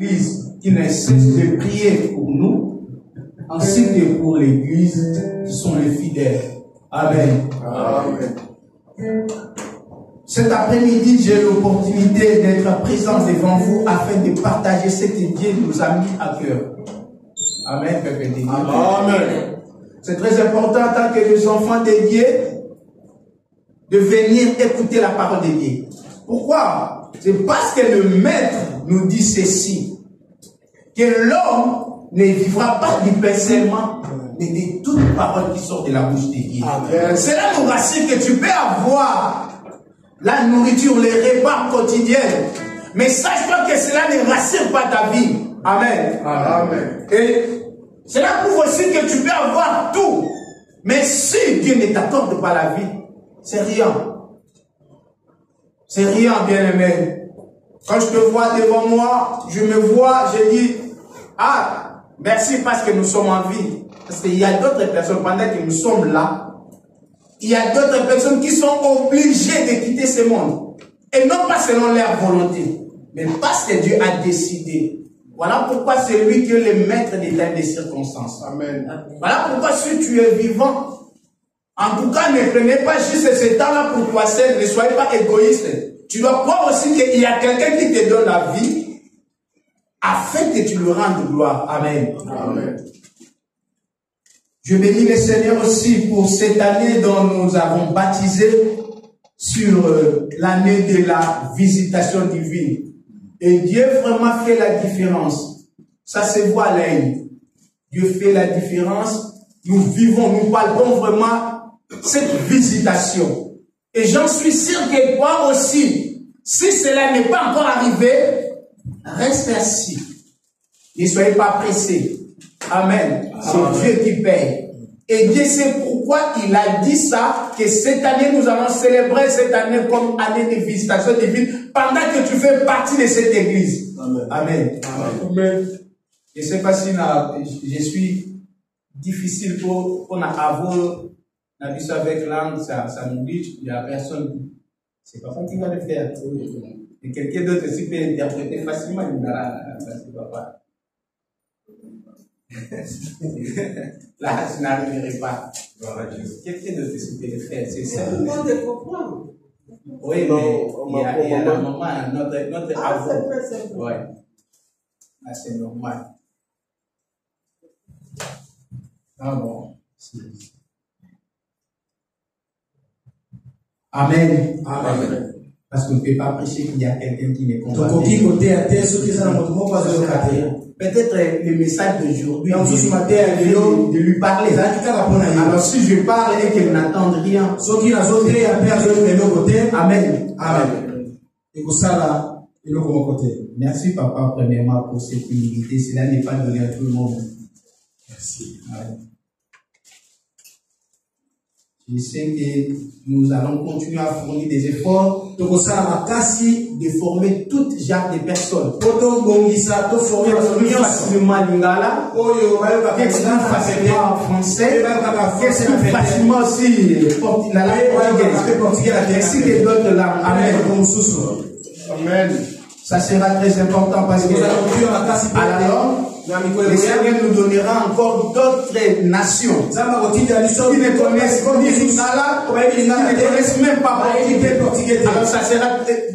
l'Église qui ne cesse de prier pour nous, ainsi que pour l'Église qui sont les fidèles. Amen. Amen. Cet après-midi, j'ai l'opportunité d'être présent devant vous afin de partager ce que Dieu nous a mis à cœur. Amen. Amen. C'est très important en tant que les enfants de Dieu de venir écouter la parole de Dieu. Pourquoi? C'est parce que le Maître nous dit ceci, que l'homme ne vivra pas du pain seulement, mais de toute parole qui sort de la bouche de Dieu. Cela nous rassure que tu peux avoir la nourriture, les repas quotidiens, mais sache-toi que cela ne rassure pas ta vie. Amen. Amen. Et cela prouve aussi que tu peux avoir tout, mais si Dieu ne t'accorde pas la vie, c'est rien. C'est rien, bien-aimé. Quand je te vois devant moi, je me vois, je dis, ah, merci parce que nous sommes en vie. Parce qu'il y a d'autres personnes, pendant que nous sommes là, il y a d'autres personnes qui sont obligées de quitter ce monde. Et non pas selon leur volonté, mais parce que Dieu a décidé. Voilà pourquoi c'est lui qui est le maître des circonstances. Amen. Voilà pourquoi si tu es vivant, en tout cas, ne prenez pas juste ce temps-là pour toi seul, ne soyez pas égoïste. Tu dois croire aussi qu'il y a quelqu'un qui te donne la vie afin que tu lui rendes gloire. Amen. Amen. Je bénis le Seigneur aussi pour cette année dont nous avons baptisé sur l'année de la visitation divine. Et Dieu vraiment fait la différence. Ça se voit à l'œil. Dieu fait la différence. Nous vivons, nous parlons vraiment cette visitation. Et j'en suis sûr que toi aussi, si cela n'est pas encore arrivé, reste assis. Ne soyez pas pressés. Amen. C'est Dieu qui paye. Et Dieu sait pourquoi il a dit ça, que cette année, nous allons célébrer cette année comme année de visitation divine, pendant que tu fais partie de cette église. Amen. Amen. Amen. Je ne sais pas si je suis difficile pour avoir la vie avec langue, ça nous dit, il n'y a personne. C'est pas toi qui va le faire. Et quelqu'un d'autre aussi peut interpréter facilement, il dira, c'est pas. Là, je n'arriverai pas. Quelqu'un d'autre aussi peut le faire, c'est ça. Oui, mais il y a un moment, notre avou. Oui. Là, c'est normal. Ah bon. Amen. Amen. Parce qu'on ne peut pas prêcher qu'il y a quelqu'un qui n'est pas. Peut-être le message d'aujourd'hui, de lui parler. Alors si je parle et qu'elle n'entend rien, Amen. Amen. Merci papa premièrement pour cette humilité. Cela n'est pas donné à tout le monde. Merci. Amen. Je sais que nous allons continuer à fournir des efforts de former tout genre de personnes. Facilement lingala, facilement français, facilement aussi la langue portugaise, ainsi que d'autres langues. Amen. Amen. Ça sera très important parce que alors, le Seigneur nous donnera encore d'autres nations qui ne connaissent même pas portugais. Alors ça sera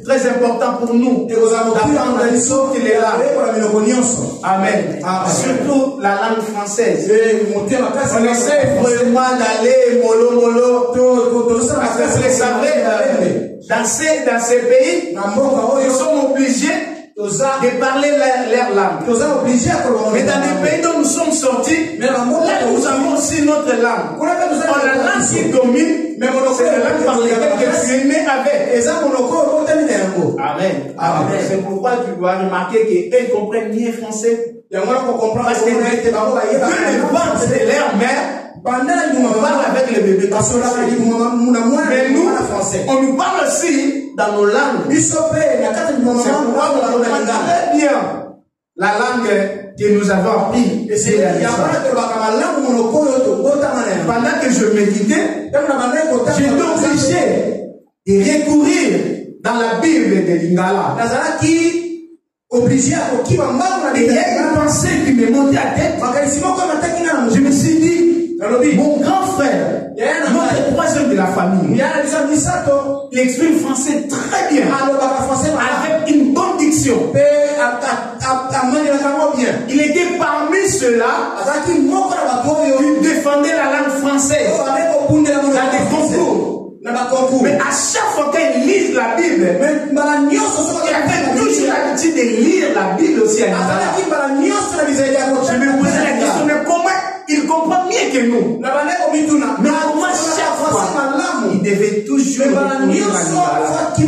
très important pour nous d'apprendre toutes les langues. Amen. Surtout la langue française. On essaie vraiment d'aller mollo. Parce que vous le savez, dans ces pays, ils sont obligés de parler leur langue. Mais dans les pays dont nous sommes sortis, là nous avons aussi notre langue. La langue qui domine, c'est la langue par laquelle tu es né avec. Amen. Amen. C'est pourquoi tu dois remarquer qu'ils comprennent mieux français. Parce que Dieu parle de leur mère. On parle avec les bébés. Mais nous, on nous parle aussi dans nos langues. C'est pourquoi on comprend très bien la langue que nous avons appris. C'est la pendant que je méditais, j'étais obligé de recourir dans la Bible de Lingala. obligé à qui va mal. Il y a une pensée qui m'est montée à tête. Je me suis dit, mon grand frère, notre troisième de la famille, il exprime français très bien, avec une bonne diction. Il était parmi ceux-là qui défendaient la langue française dans des concours. Mais à chaque fois qu'ils lisent la Bible, il avait toujours l'habitude de lire la Bible aussi à l'Israël. Je me posais la question, mais comment il comprend mieux que nous? Mais comment chaque fois il devait toujours lire la Bible? Et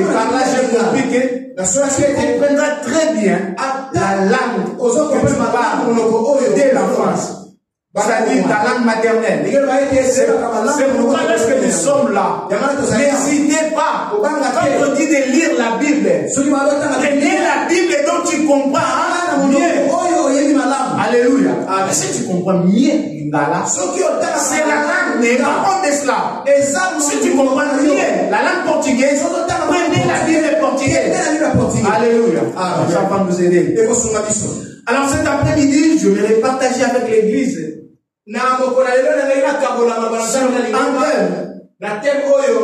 par là, j'ai compris que tu comprendras très bien la langue que tu parles dès l'enfance. C'est-à-dire ta langue maternelle. C'est pourquoi lorsque nous sommes là, n'hésitez pas, quand on dit de lire la Bible, prenez la Bible dont tu comprends mieux. Alléluia. Mais si tu comprends mieux Lingala, c'est la langue, mais par contre de cela, si tu comprends mieux la langue portugaise, prenez la Bible portugaise. Alléluia. Ça va nous aider. Alors cet après-midi, je vais partager avec l'église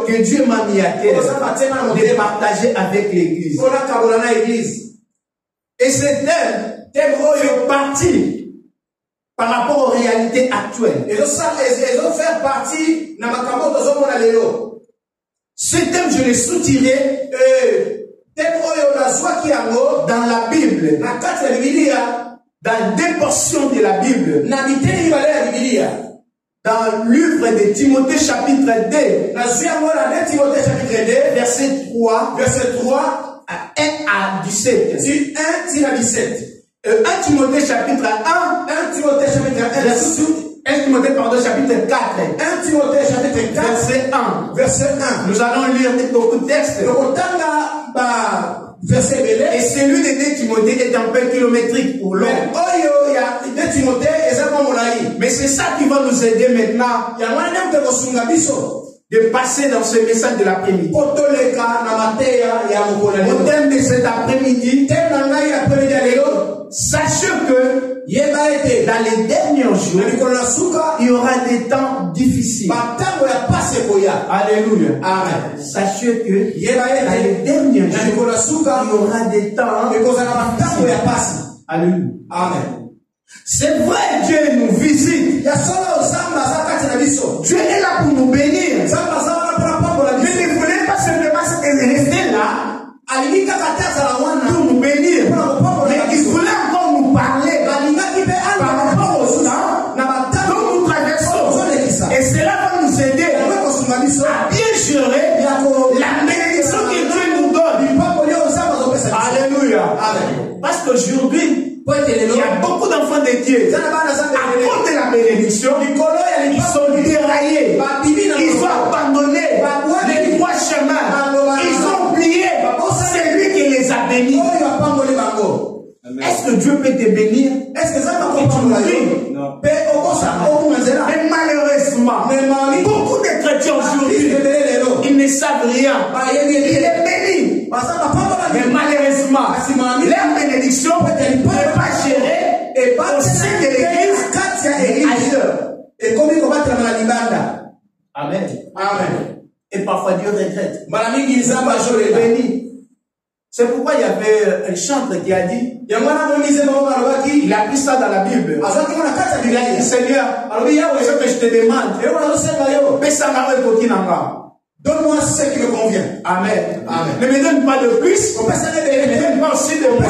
que Dieu m'a mis à terre de partager avec l'église. Et ce thème fait partie par rapport aux réalités actuelles. Ce thème, je l'ai soutiré dans la Bible, dans deux portions de la Bible. Dans le livre de Timothée chapitre 2, verset 3 à 1 à 17. 1 Timothée chapitre 1, chapitre 4. 1 Timothée chapitre 4, verset 1. Nous allons lire beaucoup de textes. Et celui de 2 Timothée est un peu kilométrique pour l'homme. Mais c'est ça qui va nous aider maintenant de passer dans ce message de l'après-midi. Au thème de cet après-midi, sachez que dans les derniers jours, il y aura des temps difficiles. Alléluia. Amen. Sachez que dans les derniers jours, il y aura des temps difficiles. Alléluia. Amen. C'est vrai, Dieu nous visite. Dieu est là pour nous bénir. Mais ne voulez pas simplement rester là pour nous bénir. Mais il voulait encore nous parler par rapport au temps dont nous traversons. Et cela va nous aider à bien gérer la bénédiction que Dieu nous donne. Alléluia. Parce qu'aujourd'hui, il y a beaucoup d'enfants de Dieu. À cause de la bénédiction, ils sont déraillés. Ils ont abandonné les trois chemins. Ils ont oublié celui qui les a bénis. Est-ce que Dieu peut te bénir? Est-ce que ça va continuer? Non. Mais malheureusement, beaucoup de chrétiens aujourd'hui, ils ne savent rien. Il est béni. Mais malheureusement, leur bénédiction ne peut pas gérer au sein de l'église ailleurs. Amen. Amen. Et parfois Dieu regrette. Béni. C'est pourquoi il y avait un chantre qui a dit, il a pris ça dans la Bible. Il a dit, Seigneur, ce que je te demande, donne-moi ce qui me convient. Amen. Amen. Ne me donne pas de plus. Ne me donne pas aussi de moi.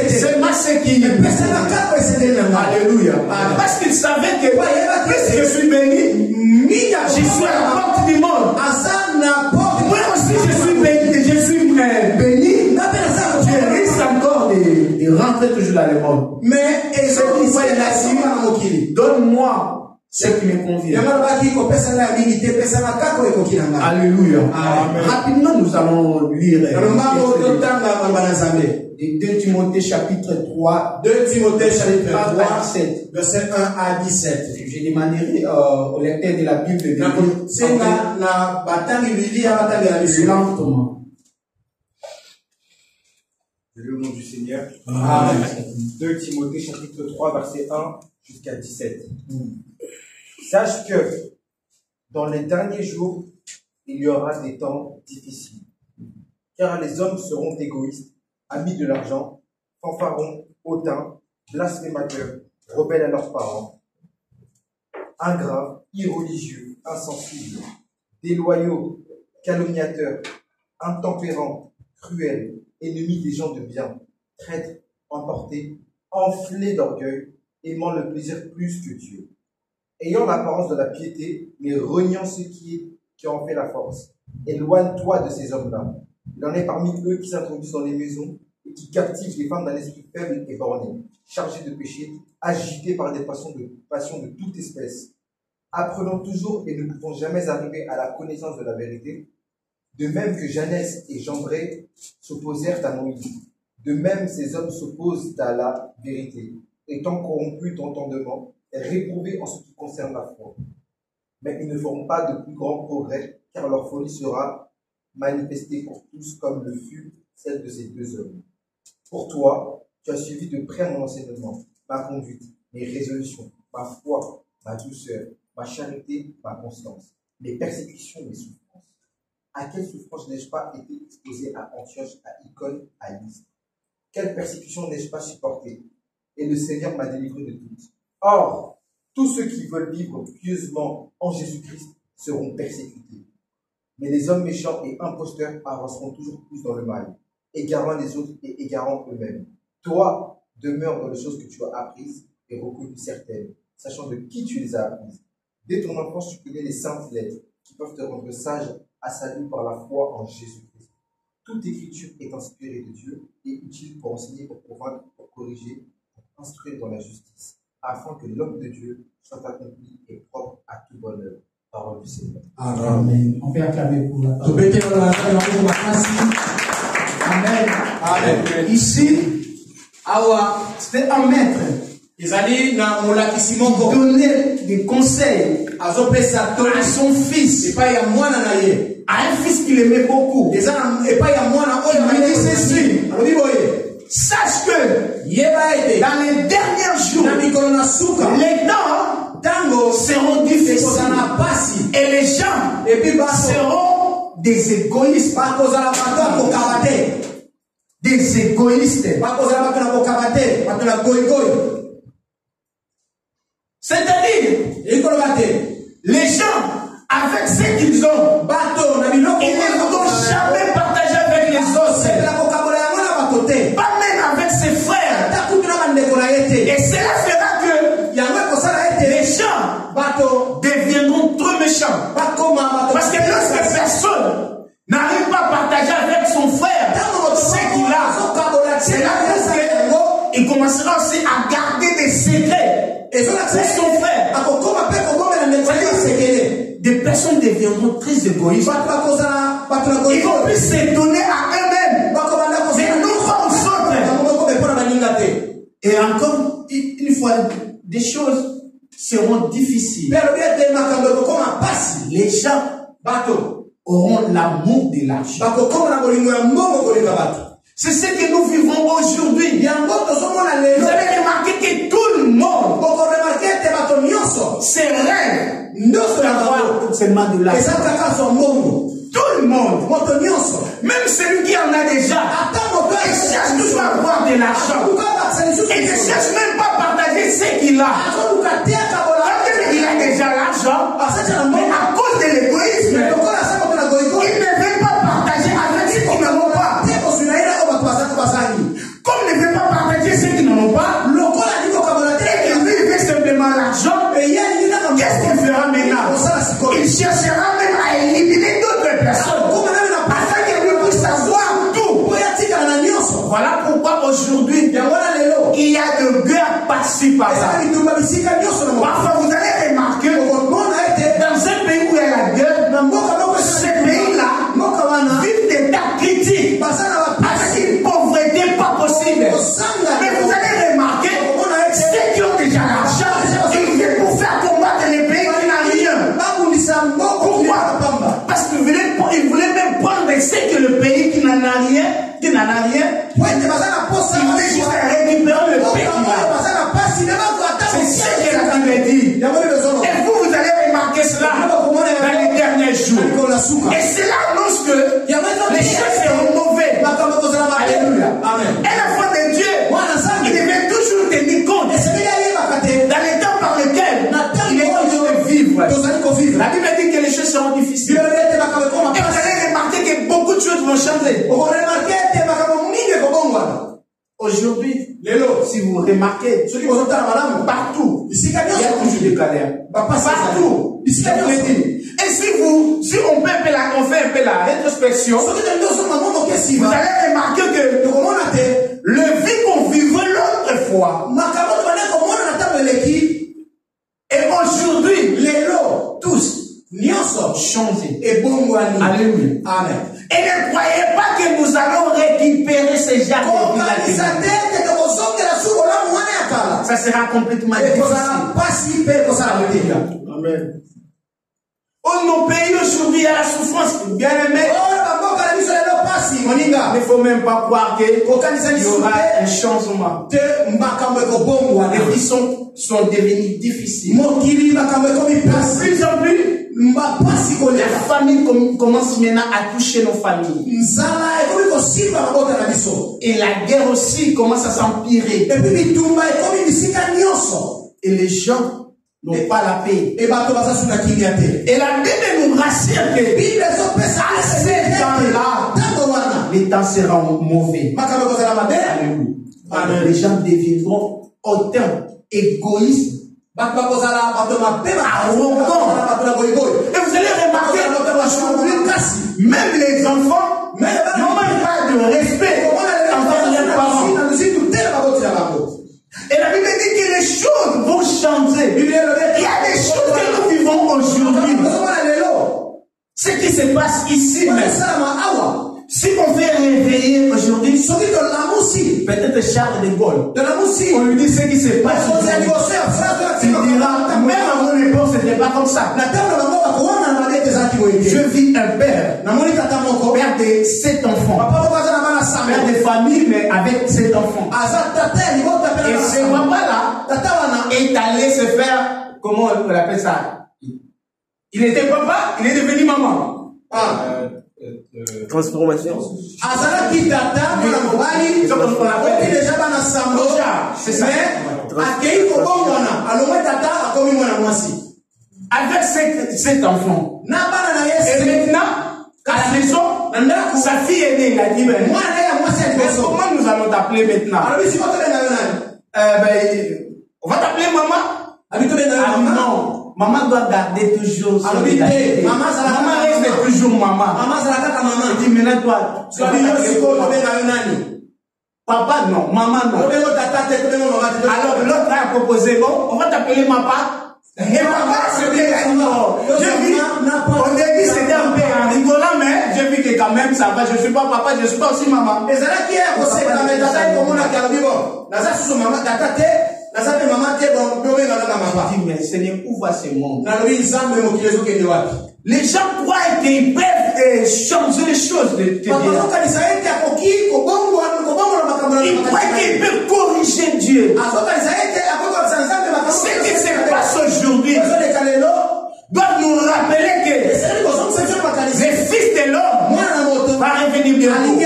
Seulement ce qui Alléluia. Amen. Parce qu'il savait que puisque je suis béni, je suis à la porte du monde. Moi aussi je suis béni. Je suis béni. Je risque encore de rentrer toujours dans le monde. Mais c'est pourquoi il a dit, donne-moi ce qui me convient. Alléluia. Amen. Rapidement, nous allons lire 2 Timothée chapitre 3, 2 Timothée chapitre 3, verset 1 à 17. Je demanderai au lecteur de la Bible de lire lentement. Le nom du Seigneur. Amen. 2 Timothée chapitre 3 verset 1 jusqu'à 17. Sache que dans les derniers jours, il y aura des temps difficiles. Car les hommes seront égoïstes, amis de l'argent, fanfarons, hautains, blasphémateurs, rebelles à leurs parents, ingrats, irreligieux, insensibles, déloyaux, calomniateurs, intempérants, cruels, ennemis des gens de bien, traîtres, emportés, enflés d'orgueil, aimant le plaisir plus que Dieu, ayant l'apparence de la piété, mais reniant ce qui en fait la force. Éloigne-toi de ces hommes-là. Il en est parmi eux qui s'introduisent dans les maisons et qui captivent les femmes d'un esprit faible et borné, chargés de péché, agités par des passions de toute espèce. Apprenons toujours et ne pouvons jamais arriver à la connaissance de la vérité. De même que Janès et Jambres s'opposèrent à Moïse, de même ces hommes s'opposent à la vérité, étant corrompus d'entendement et réprouvés en ce qui concerne la foi. Mais ils ne feront pas de plus grands progrès, car leur folie sera manifestée pour tous comme le fut celle de ces deux hommes. Pour toi, tu as suivi de près mon enseignement, ma conduite, mes résolutions, ma foi, ma douceur, ma charité, ma constance, mes persécutions, mes souffrances. À quelle souffrance n'ai-je pas été exposé à Antioche, à Icône, à Lystre? Quelle persécution n'ai-je pas supportée? Et le Seigneur m'a délivré de toutes. Or, tous ceux qui veulent vivre pieusement en Jésus-Christ seront persécutés. Mais les hommes méchants et imposteurs avanceront toujours plus dans le mal, égarant les autres et égarant eux-mêmes. Toi, demeure dans les choses que tu as apprises et reconnues certaines, sachant de qui tu les as apprises. Dès ton enfance, tu connais les saintes lettres qui peuvent te rendre sage à salut par la foi en Jésus-Christ. Toute écriture est inspirée de Dieu et utile pour enseigner, pour convaincre, pour corriger, pour instruire dans la justice, afin que l'homme de Dieu soit accompli et propre à tout bonheur. Parole du Seigneur. Amen. On peut acclamer pour la parole. Amen. Amen. Ici, c'était un maître. Ils allaient dans mon lac ici, donner des conseils à son fils. À un fils qu'il aimait beaucoup. Il m'a dit ceci. Sache que dans les derniers jours, les temps seront difficiles. Et les gens seront des égoïstes. Des égoïstes. C'est-à-dire, les gens, avec ce qu'ils ont, ils ne vont jamais partager avec les autres. Pas même avec ses frères. Et cela fera que les gens deviendront trop méchants. Parce que lorsque personne n'arrive pas à partager avec son frère ce qu'il a, c'est là qu'il commencera aussi à garder des secrets. Et pour son frère, des personnes deviendront très égoïstes. Ils vont plus se donner à eux-mêmes, mais non pas aux autres. Et encore une fois, des choses seront difficiles. Les gens auront l'amour de l'argent. C'est ce que nous vivons aujourd'hui. Vous avez remarqué que tout le monde se rêve d'avoir seulement de l'argent. Tout le monde, même celui qui en a déjà, il cherche toujours à avoir de l'argent. Il ne cherche même pas à partager ce qu'il a. Il a déjà l'argent, mais à cause de l'égoïsme, il ne veut pas partager avec ceux qui n'en ont pas. Comme il ne veut pas partager ceux qui n'en ont pas, et qu'il veut simplement l'argent, qu'est-ce qu'il fera maintenant? Il cherchera même à éliminer d'autres personnes afin qu'il puisse savoir tout. Voilà pourquoi aujourd'hui il y a de guerres par-ci par-là. Parfois vous allez remarquer dans un pays où il y a la guerre, ce pays-là vit des tas critiques avec une pauvreté pas possible. Mais vous allez remarquer ceux qui ont déjà l'argent, ils viennent pour faire combattre les pays qui n'ont rien. Pourquoi? Parce qu'ils voulaient même prendre ce que le pays qui n'en a rien Il fait juste récupérer le paix qu'il a. C'est ce que la Bible dit. Et vous allez remarquer cela dans les derniers jours. Et cela annonce que les choses seront mauvaises. Alléluia. Amen. Et l'enfant de Dieu, il devait toujours tenir compte dans les temps par lesquels il est obligé de vivre. La Bible dit que les choses seront difficiles. Et vous allez remarquer que beaucoup de choses vont changer. Aujourd'hui, si vous remarquez, partout, il y a toujours des galères. Partout. Et si on fait un peu la rétrospection, vous allez remarquer que le vie qu'on vivait l'autre fois, et aujourd'hui, tous, changé. Alléluia. Amen. Et ne croyez pas que nous allons récupérer ces gens de vie. Ça sera complètement difficile. Amen. Oh, nos pays aujourd'hui, il y a la souffrance. Bien aimé. Il ne faut même pas croire qu'il y aura un changement. Les vies sont devenues difficiles. De plus en plus, la famille commence maintenant à toucher nos familles. Et la guerre aussi commence à s'empirer. Et les gens n'ont pas la paix. Et la Bible nous rassure que à ces temps-là, les temps seront mauvais. Alors les gens deviendront autant égoïstes, arrogants. Et vous allez remarquer même les enfants n'ont même pas de respect envers leurs parents. Et la Bible dit que les choses vont changer. Il y a des choses que nous vivons aujourd'hui. Ce qui se passe ici, si on fait réveiller aujourd'hui, peut-être Charles de Gaulle, on lui dit ce qui se passe aujourd'hui. Il dira, même à mon époque, ce n'était pas comme ça. Je vis un père de 7 enfants. Père de famille, mais avec 7 enfants. Et ce papa-là est allé se faire, comment on appelle ça? Il était papa, il est devenu maman. Transformation. C'est ça. Avec 7 enfants. Et maintenant, à la maison, sa fille est née. Il a dit, comment nous allons t'appeler maintenant? On va t'appeler maman. Non. Maman doit garder toujours son identité. Maman reste toujours maman. Il dit, maintenant toi, tu vas papa non, maman non. Alors l'autre a proposé, bon, on va t'appeler papa. Et papa, c'était non. On début c'était un peu en rigolant, mais j'ai vu que quand même ça va. Je ne suis pas papa, je ne suis pas aussi maman. Mais ce n'est où va ce monde. Les gens croient qu'ils peuvent changer les choses. Ils croient qu'ils peuvent corriger Dieu. Ce qui se passe aujourd'hui doit nous rappeler que les fils de l'homme va revenir bientôt.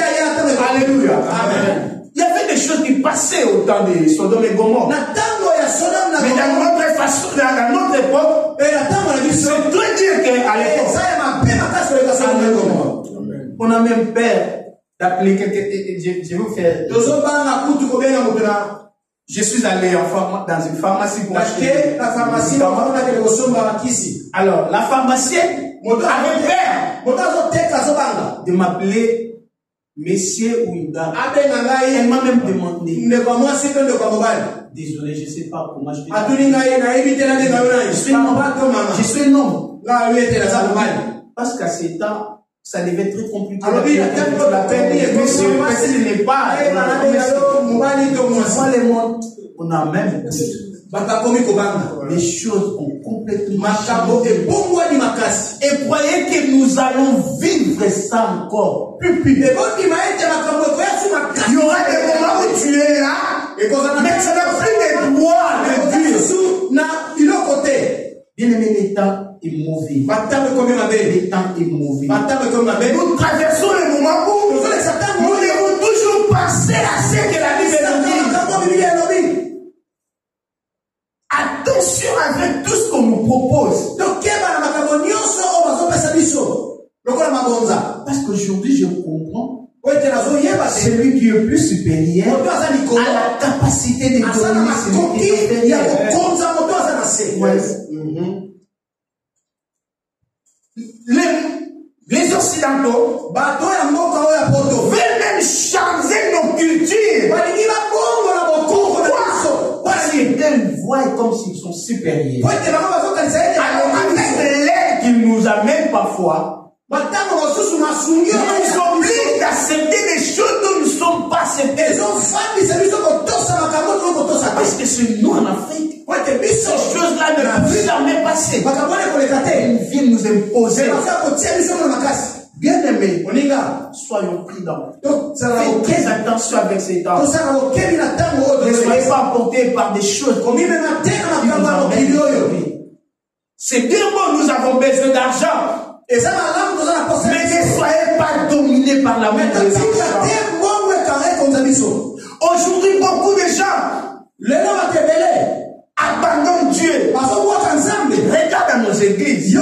Alléluia. Amen. Il y avait des choses qui passaient au temps de Sodome et Gomorrhe. Mais dans notre façon, dans notre époque, c'est très dire qu'à l'époque, on a même peur d'appeler quelqu'un. Je vais vous faire. Je suis allé dans une pharmacie pour acheter la pharmacie. Alors, la pharmacienne avait peur de m'appeler Monsieur ou une dame. Elle m'a même demandé. Désolé, je ne sais pas comment je peux. Je suis un homme. Parce qu'à ce temps, ça devait être très compliqué. Alors, monsieur, ce n'est pas. On a même les choses ont complètement changé. Et croyez que nous allons vivre ça encore. Il y aura des moments où tu es là, mais tu n'as plus les droits de Dieu. Bien aimé, le temps est mauvais. Le temps est mauvais. Nous traversons les moments où nous devons toujours penser à ce que la Bible nous dit. Attention avec tout ce qu'on nous propose. Parce qu'aujourd'hui, je comprends. Celui qui est plus supérieur a la capacité de donner celui qui est inférieur. Les Occidentaux veulent même changer nos cultures. Pourquoi? Parce qu'ils voient comme s'ils sont supérieurs. Alors, avec l'aide qu'ils nous amènent parfois, ils nous obligent d'accepter des choses dont nous ne sommes pas acceptés. Parce que c'est nous en Afrique. Ces choses-là ne peuvent jamais passer. Ils viennent nous imposer. Bien aimé, soyons prudents. Faites très attention avec ces temps. Ne soyez pas emportés par des choses qui nous emmènent. C'est bien bon, nous avons besoin d'argent. Mais ne soyez pas dominés par l'amour de l'argent. Aujourd'hui, beaucoup de gens abandonnent Dieu. Regarde dans nos églises.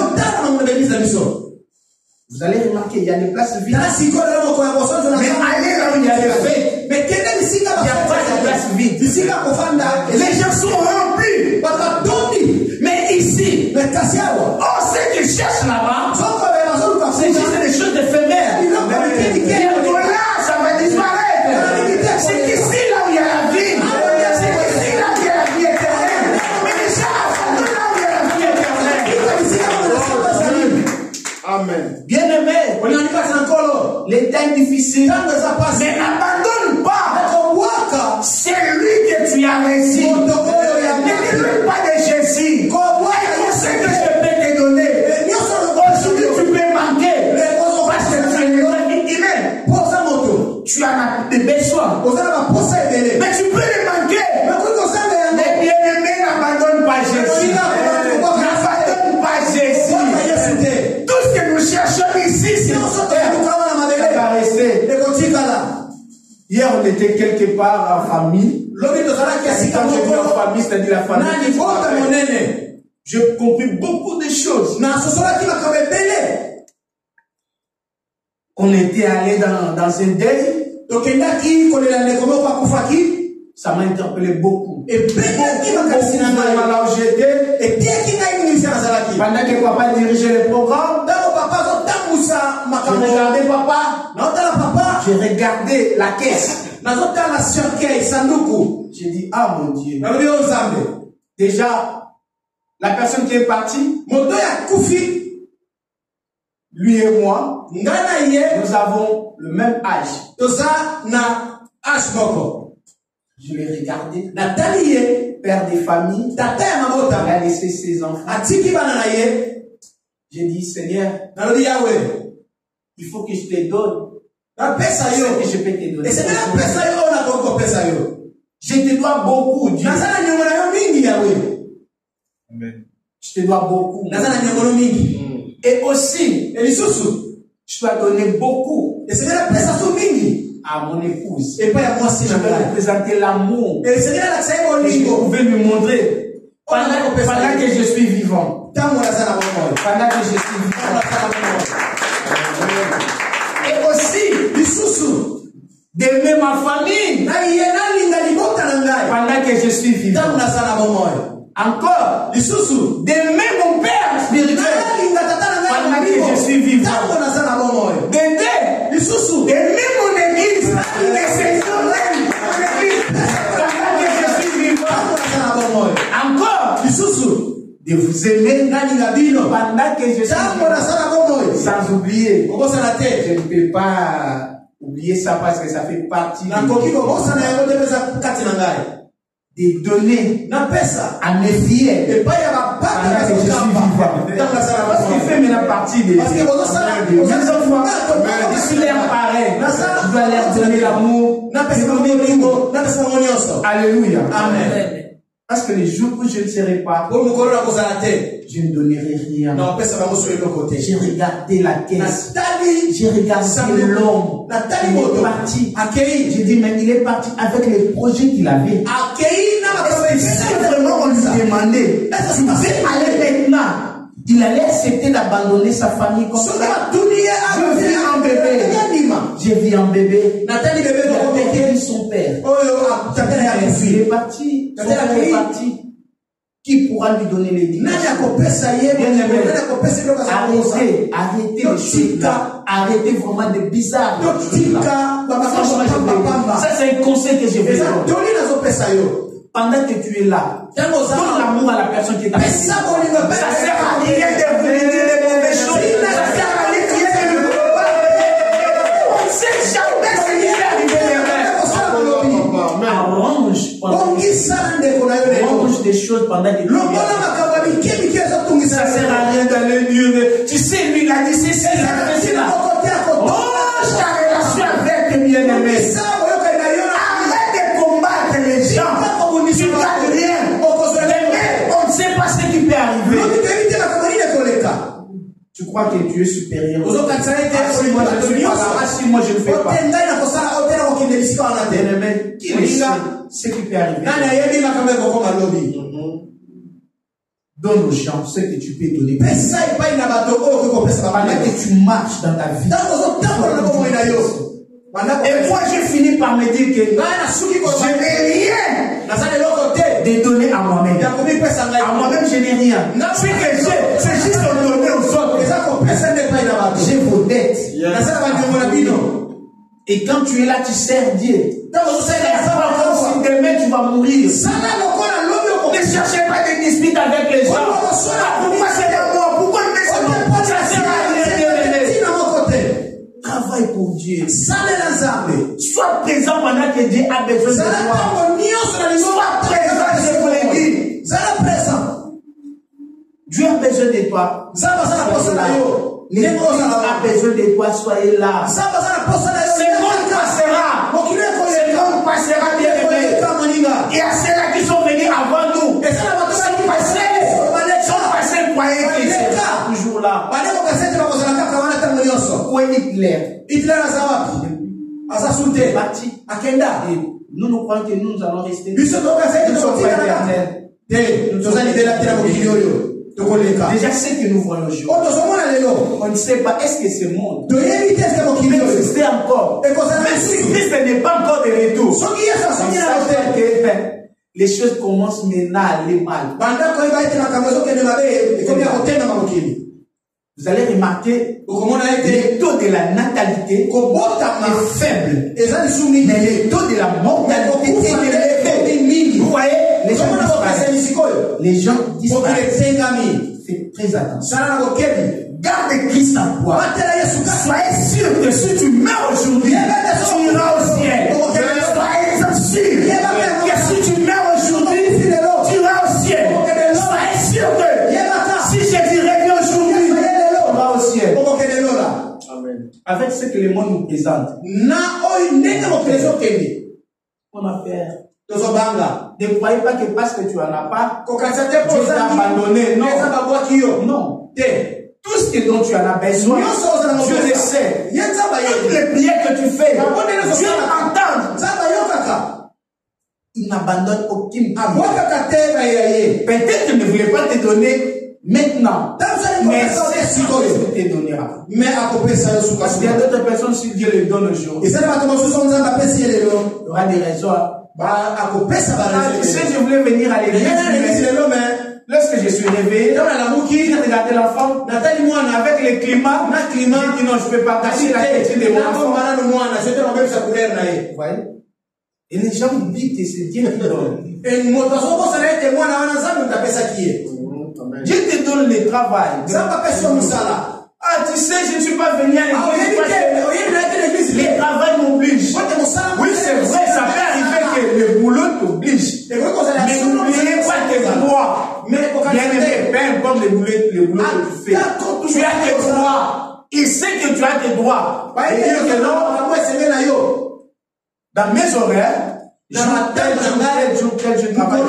Vous allez remarquer, il y a des places vides. Mais allez là où il y a des fêtes. Il n'y a pas de place vide. Les gens sont remplis. Mais ici, ce qu'ils cherchent là-bas, c'est juste des choses éphémères. Bientôt là, ça va disparaître. C'est ici là où il y a la vie. C'est ici là où il y a la vie éternelle. Mais les gens sont là où il y a la vie éternelle. Amen. Bien aimé, les temps difficiles, mais n'abandonne pas. C'est lui que tu as réussi. Ne te pas de Jésus. Et on sait que je peux te donner. Aujourd'hui, tu peux manquer. Parce que tu es humain. Tu as des besoins. Mais tu peux les manquer. Mais bien aimé, n'abandonne pas Jésus. N'abandonne pas Jésus. Tout ce que nous cherchons ici, c'est hier, on était quelque part en famille. Quand je dis en famille, c'est-à-dire la famille. J'ai compris beaucoup de choses. On était allé dans un deuil. Ça m'a interpellé beaucoup. Pendant que papa dirigeait le programme, je regardais papa. J'ai regardé la caisse. J'ai dit, ah mon Dieu. Déjà, la personne qui est partie, lui et moi, nous avons le même âge. Je l'ai regardé. Père des familles. Il a laissé ses enfants. J'ai dit, Seigneur, il faut que je te donne. Ce que je peux te donner. Je te dois beaucoup, Dieu. Amen. Je te dois beaucoup. Et aussi, je dois donner beaucoup à mon épouse. Je vais lui présenter l'amour que je pouvais lui montrer pendant que je suis vivant. Pendant que je suis vivant. Et aussi, d'aimer ma famille pendant que je suis vivant. Encore, d'aimer mon père spirituel pendant que je suis vivant. D'aimer mon église, pendant que je suis vivant. Encore, de vous aimer pendant que je suis vivant. Sans oublier, je ne peux pas oublier ça parce que ça fait partie de donner à mes filles pendant que je suis vivant. Parce qu'il fait maintenant partie des enfants. Je suis leur parrain. Je dois leur donner l'amour. Alléluia. Amen. Parce que les jours où je ne serai pas, je ne donnerai rien. J'ai regardé la caisse. J'ai regardé l'homme. Il est parti. J'ai dit, mais il est parti avec les projets qu'il avait. Si vraiment on lui demandait, tu veux aller maintenant, il allait accepter d'abandonner sa famille comme ça. Je vis en bébé. J'ai vu un bébé. Il a perdu son père. Il est parti. Son père est parti. Qui pourra lui donner les dix? Arrêtez les choses là. Arrêtez vraiment de bizarres. Ça c'est un conseil que je vais donner. Pendant que tu es là, donne l'amour à la personne qui est avec toi. Ça sert à rien de venir des mauvaises choses. Ça sert à rien de dire le on ne sait jamais ce qui va arriver. Arrange des choses pendant que tu es là. Ça sert à rien d'aller dire, tu sais, lui il a dit c'est ça, il a fait cela. Range ta relation avec tes bien-aimés. Arrête de combattre les gens. Tu ne gardes rien. On ne sait pas ce qui peut arriver. Tu crois que tu es supérieur. Si moi je ne fais pas. Qui le sait ce qui peut arriver? Donne aux gens ce que tu peux donner. Pendant que tu marches dans ta vie. Et moi j'ai fini par me dire que je n'ai rien de donner à moi-même. À moi-même je n'ai rien. Ce que j'ai, c'est juste de donner aux autres. J'ai vos dettes. Et quand tu es là, tu sers Dieu. Si demain tu vas mourir, ne cherchez pas de disputes avec les gens. Pourquoi c'est à moi? Pourquoi ne me pas? Ça sert à rien. Travaille pour Dieu. Sois présent pendant que Dieu a besoin de toi. Sois présent, je vous l'ai dit. Dieu a besoin de toi. Les gens ont besoin de toi, soyez là. Ce monde passera. Ce monde passera, bien aimé. Il y a ceux-là qui sont venus avant nous. Sont passés croyez qu'ils sont toujours là. Où est Hitler? Parti. Nous nous croyons que nous allons rester. Nous sommes pas éternels. Déjà, ce que nous voyons aujourd'hui, on ne sait pas, est-ce que ce monde peut exister encore? Même si Christ n'est pas encore de retour, les choses commencent maintenant à aller mal. Vous allez remarquer le taux de la natalité est faible, mais le taux de la mortalité est élevé. Vous voyez, les gens disparaissent. Les gens disparaissent. Faites très attention. Garde Christ en toi. Soyez sûr que si tu meurs aujourd'hui, tu iras au ciel. Soyez sûr que si tu meurs aujourd'hui, tu iras au ciel. Soyez sûr que si Jésus revient aujourd'hui, tu iras au ciel. Amen. Avec ce que le monde nous présente, on a peur. Ne croyez pas que parce que tu n'en as pas, Dieu t'a abandonné. Non. Non. Tout ce dont tu en as besoin, Dieu le sait. Toutes les prières que tu fais, Dieu entend. Il n'abandonne aucune prière. Peut-être qu'il ne voulait pas te donner maintenant. Mais c'est sûr qu'il te donnera. Parce qu'il y a d'autres personnes, si Dieu les donne aujourd'hui, il y aura des raisons. Tu sais, je voulais venir à l'église. Lorsque je suis réveillé, j'ai regardé l'enfant avec le climat. J'ai dit non, je ne peux pas cacher la tête de mon enfant. Vous voyez? Et les gens oublient que c'est Dieu qui donne. Dieu te donne le travail. Ah, tu sais, je ne suis pas venu à l'église. Le travail m'oblige. Oui, c'est vrai, ça peut arriver que le boulot t'oblige. Bien-aimé, peu importe le boulot que tu fais, tu as tes droits. Il sait que tu as tes droits. Et dire que non, dans mes horaires, quel jour travaille.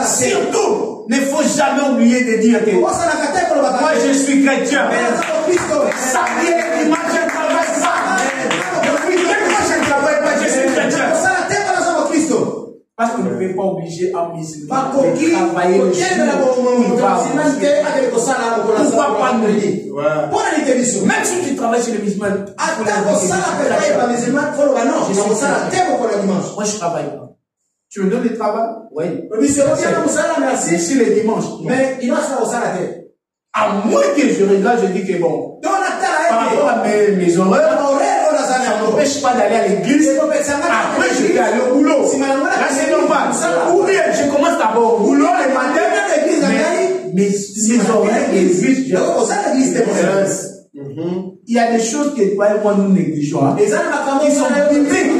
Surtout, ne faut jamais oublier de dire que moi je suis chrétien. Samedi et dimanche, je travaille ça. Depuis que moi je ne travaille pas, je suis chrétien. Parce qu'on ne peut pas obliger un musulman de travailler le pourquoi pas nous dire? Même si tu travailles chez les musulmans, moi je travaille pas. Tu me donnes du travail? Oui. Mais si les dimanches. Mais à moins que je regarde, je dis que bon, par rapport à mes horaires, ça ne m'empêche pas d'aller à l'église. Après, je vais aller au boulot. Là, c'est normal. Ou bien, je commence d'abord au boulot le matin. Mais mes horaires, l'église, il y a des choses que toi et moi nous négligeons. Ils sont bibliques.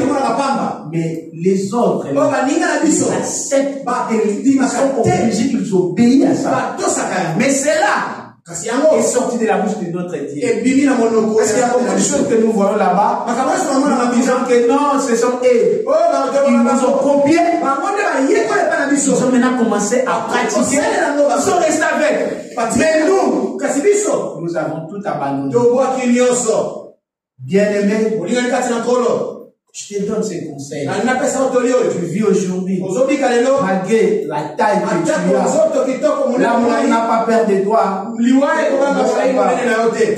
Mais les autres, ils acceptent pas. Ils sont obligés qu'ils obéissent à ça. Mais c'est là est sorti de la bouche de notre Dieu. Parce qu'il y a beaucoup de choses que nous voyons là-bas, en disant que non, ce sont eux. Ils nous ont copiés. Ils ont maintenant commencé à pratiquer. Ils sont restés avec. Mais nous avons tout abandonné. Bien-aimé, je te donne ces conseils. Tu vis aujourd'hui. Malgré la taille que tu as. L'amour n'a pas peur de toi.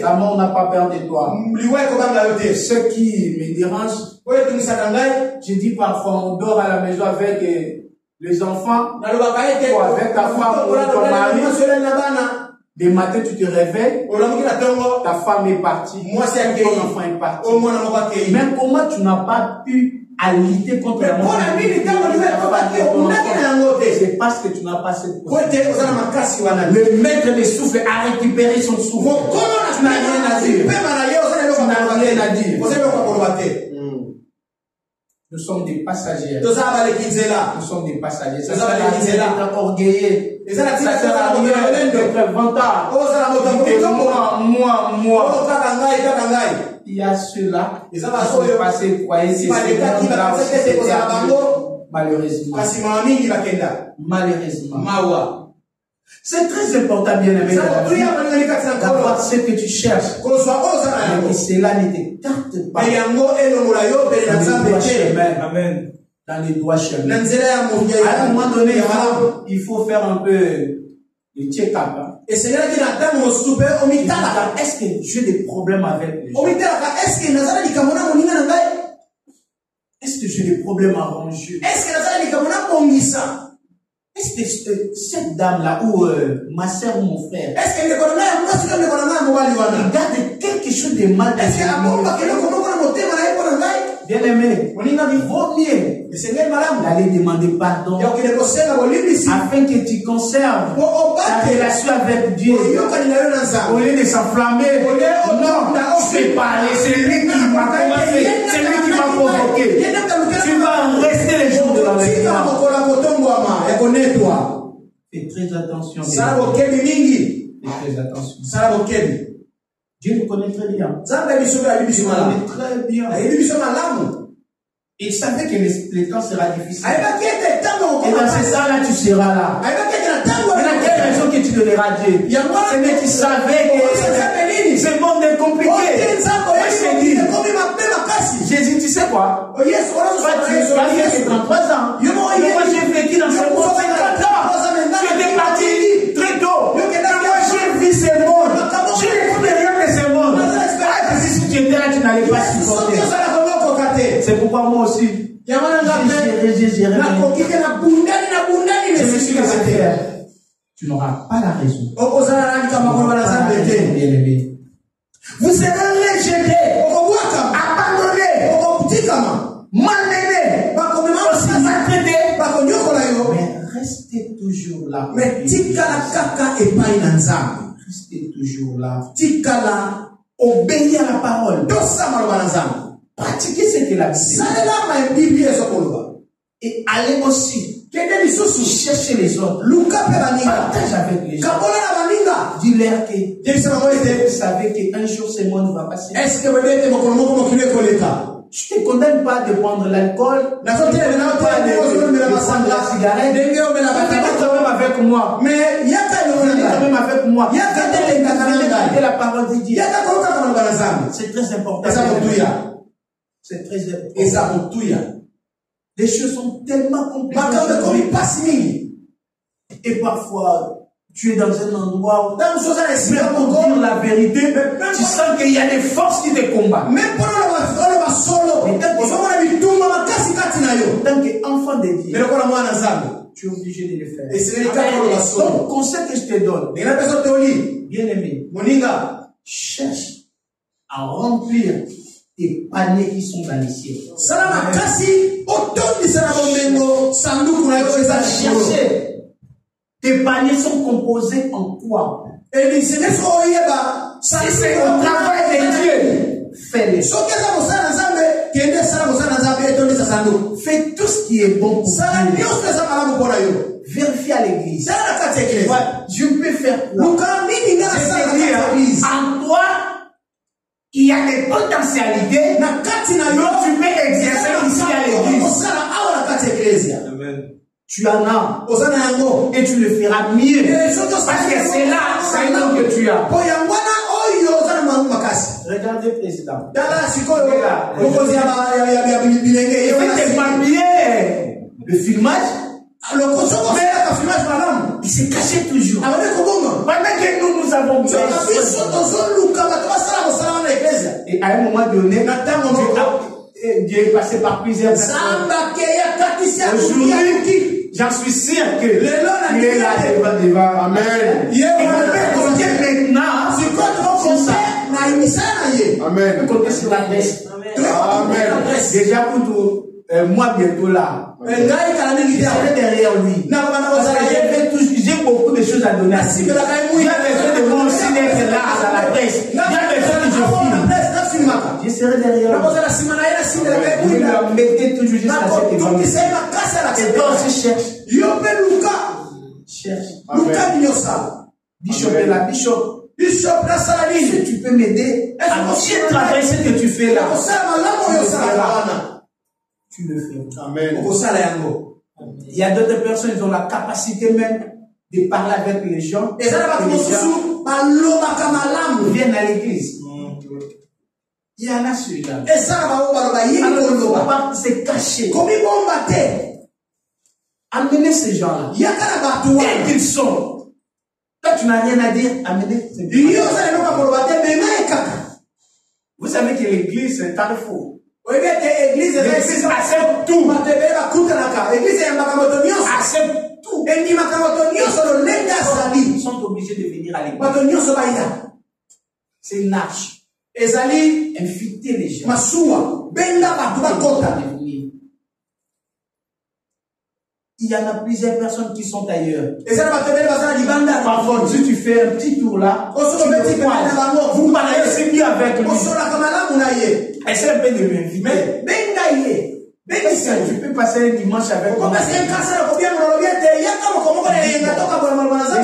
L'amour n'a pas peur de toi. Ce qui me dérange, je dis parfois, on dort à la maison avec les enfants, ou avec ta femme ou ton mari. Des matins, tu te réveilles, ta femme est partie, ton enfant est parti. Même comment tu n'as pas pu lutter contre la mort, c'est parce que tu n'as pas cette possibilité. Le maître des souffles a récupéré son souffle. Tu n'as rien à dire. Tu n'as rien à dire. Nous sommes des passagers. Nous sommes des passagers. Ça sert à rien d'être orgueilleux. Ça sert à rien d'être vantard. Moi. Il y a ceux-là qui sont passés, croyez que malheureusement. Malheureusement. C'est très important, bien aimé, d'avoir ce que tu cherches. Mais cela ne t'écarte pas. Dans les droits chemins. À un moment donné, il faut faire un peu le check-up. Est-ce que j'ai des problèmes avec les gens? Est-ce que j'ai des problèmes à ranger? Est-ce que cette dame-là, ou ma soeur ou mon frère, il garde quelque chose de mal bien aimé, il vaut mieux d'aller demander pardon afin que tu conserves ta relation avec Dieu au lieu de s'enflammer. Non, c'est pas c'est lui qui m'a commencé, c'est lui qui m'a provoqué. Tu vas rester les jours de la vie. Fais très attention. Fais très attention. Dieu nous connaît très bien. Très bien. Il savait que le temps sera difficile. Et dans ce temps-là, tu seras là. Maintenant, quelle raison que tu donneras Dieu? C'est mais tu savais que ce monde est compliqué. Jésus, tu sais quoi? Toi, tu as 33 ans. Moi, j'ai vécu dans ce monde 50 ans. Tu étais parti très tôt. Moi, j'ai vu ce monde. J'ai vu rien de ce monde. Si tu étais là, tu n'allais pas supporter. C'est pourquoi moi aussi, j'ai tu n'auras pas la raison. Bien aimé. Vous serez rejeté, abandonné, malmené, mais restez toujours là. Restez toujours là. Obéissez à la parole. Pratiquez ce que la Bible dit. Et allez aussi Cherchez les autres. Partage avec les gens. Dis-leur que vous savez qu'un jour ce monde va passer. Je ne te condamne pas de prendre l'alcool, de prendre la cigarette. Venez quand même avec moi. Venez quand même avec moi. Venez la parole de Dieu. C'est très important. C'est très important. Les choses sont tellement compliquées. Et parfois, tu es dans un endroit où, même pour dire la vérité, tu sens qu'il y a des forces qui te combattent. Tant qu'enfant de Dieu, tu es obligé de le faire. Donc, conseil que je te donne, bien aimé, cherche à remplir tes paniers qui sont dans les cieux. Cherchez. Tes paniers sont composés en quoi? Si c'est au travail de Dieu, fais-le. Fais tout ce qui est bon pour Dieu. Vérifie à l'église. Je peux faire quoi? En toi, il y a des potentialités dont tu peux exercer ici à l'église. Tu en as. Et tu le feras mieux. Parce que c'est là, c'est là que tu as. Regardez, président. Faites pas bien le filmage. Il s'est caché toujours. Pendant que nous avons besoin. Et à un moment donné, Dieu est passé par plusieurs personnes. Aujourd'hui, j'en suis sûr que il est là devant. Amen. Il peut compter maintenant sur ça. Amen. Il peut compter sur l'adresse. Amen. Déjà pour tout, moi bientôt là. Je serai derrière lui. J'ai beaucoup de choses à donner à lui. Il y a besoin de moi aussi d'être là à la presse. Il y a besoin que je filme. Je serai derrière lui. Vous me mettez toujours jusqu'à cette époque. Et toi aussi cherche. Cherche. Bishop est là. Bishop, si tu peux m'aider à bien travailler ce que tu fais là. Tu le fais. Amen. Il y a d'autres personnes qui ont la capacité même de parler avec les gens. Et viennent à l'église. Il y en a celui-là. Alors, il faut pas se cacher. Amenez ces gens-là. Quels qu'ils sont. Toi, tu n'as rien à dire. Amenez ces gens-là. Vous savez que l'église, c'est un carrefour. L'église accepte tout. Accepte tout. Ils sont obligés de venir à l'église. C'est une arche. Inviter les gens. Il y en a plusieurs personnes qui sont ailleurs. Parfois, si tu fais un petit tour là, vous parlez aussi bien avec lui. Essaye un peu de m'inviter. Tu peux passer un dimanche avec moi. Les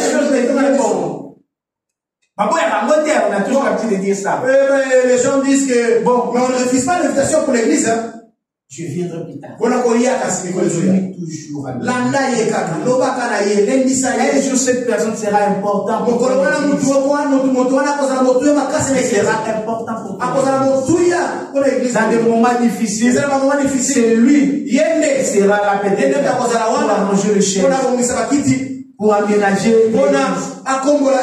choses sont très bonnes. On a toujours l'habitude de dire ça. Les gens disent que, bon, mais on ne refuse pas l'invitation pour l'église. Hein. Je viendrai plus tard. Toujours. Un jour, cette personne sera importante. Sera important pour l'église. Dans des moments difficiles, c'est lui qui sera là peut-être pour arranger le chef, pour aménager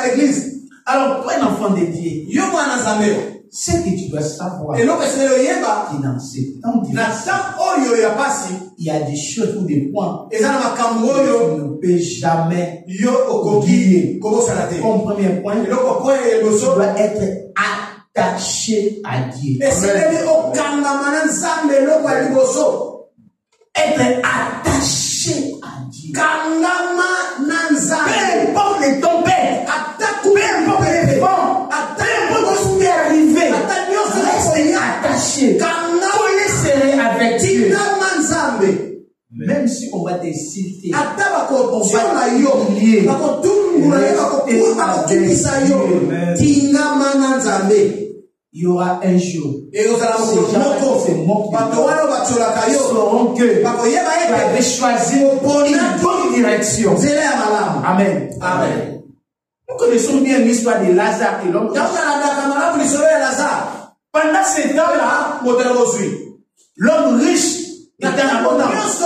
l'église. Alors, toi, un enfant de Dieu, ce que tu dois savoir, dans ce temps il y a des choses ou des points que tu ne peux jamais oublier. Comme premier point, tu dois être attaché à Dieu. Être attaché à Dieu. Peu importe les tempêtes, peu importe les vents, peu importe ce qui est arrivé, reste attaché. Collé serré avec Dieu. Même si on va te citer, Il y aura un jour. Et ces gens qui se moquent sauront que tu avais choisi une bonne direction. Amen. Amen. Nous connaissons bien l'histoire de Lazare et l'homme. Pendant ce temps-là, l'homme riche était en abondance.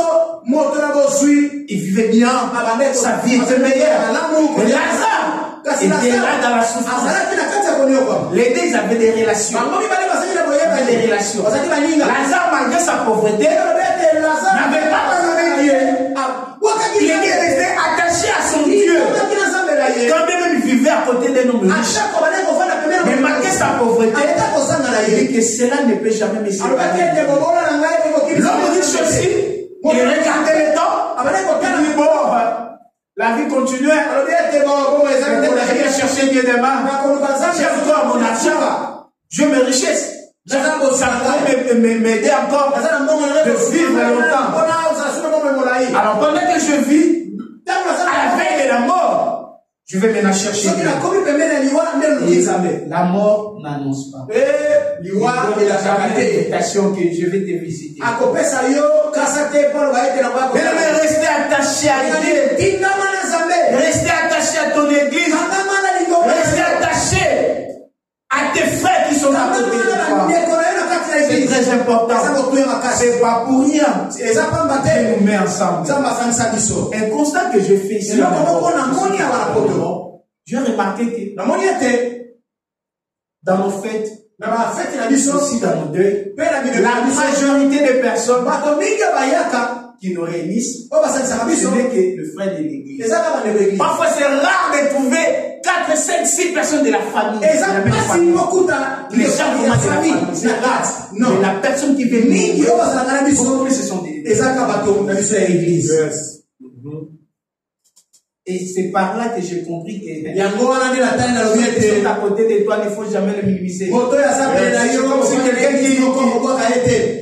Il vivait bien, sa vie était meilleure. Mais Lazare était là dans la souffrance. Les deux, ils avaient des relations. Lazare, malgré sa pauvreté, n'avait pas besoin de Dieu. Il était resté attaché à son Dieu. Quand même il vivait à côté d'un homme riche. Mais malgré sa pauvreté, il dit que cela ne peut jamais me séparer. L'homme riche aussi, il regardait le temps. Il dit bon, la vie continuait. Je vais chercher Dieu demain. J'ai encore mon argent. Je me richesse. Ça pourrait m'aider encore de vivre longtemps. Alors pendant que je vis, à la veille de la mort, je vais maintenant chercher Dieu. La mort n'annonce pas. L'invitation que je vais te visiter. Mais rester attaché à Dieu. Rester attaché à ton église. Rester attaché à tes frères qui sont à côté de toi. C'est très important. C'est pas pour rien. Que nous met ensemble. Un constat que je fais ici, j'ai remarqué que dans nos fêtes, aussi dans nos deuils, la majorité des personnes qui nous réunissent, ce n'est que le frère de l'église. Parfois c'est rare de trouver 4, 5, 6 personnes de la famille. Les gens vont de la famille. C'est rare. Mais la personne qui vient ce sont des églises. Et c'est par là que j'ai compris que ceux qui sont à côté de toi, il ne faut jamais le minimiser. C'est comme si quelqu'un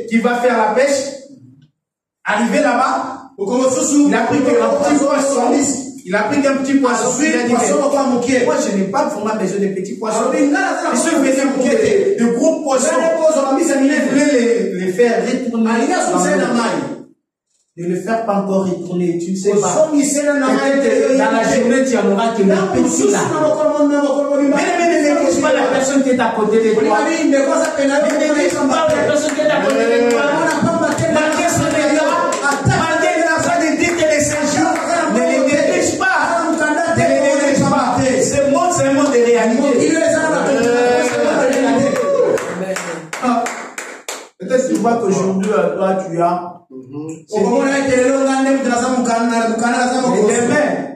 qui va faire la pêche, arrivé là-bas, il a pris un petit poisson. Il a pris un petit poisson. Il a dit, moi je n'ai pas vraiment besoin de petits poissons. Je suis venu pour de gros poissons. Il voulait les faire retourner. Ne le faire pas encore retourner, tu ne sais pas. Dans la journée, tu en auras que le petit là. Mais ne néglige pas la personne qui est à côté de toi. Ne néglige pas la personne qui est à côté de toi. Malgré son état, malgré l'argent de Dieu et de ses jours, ne les néglige pas. Ne les néglige pas. Ce monde, c'est un monde de réalité. Peut-être que tu vois qu'aujourd'hui, toi, tu as.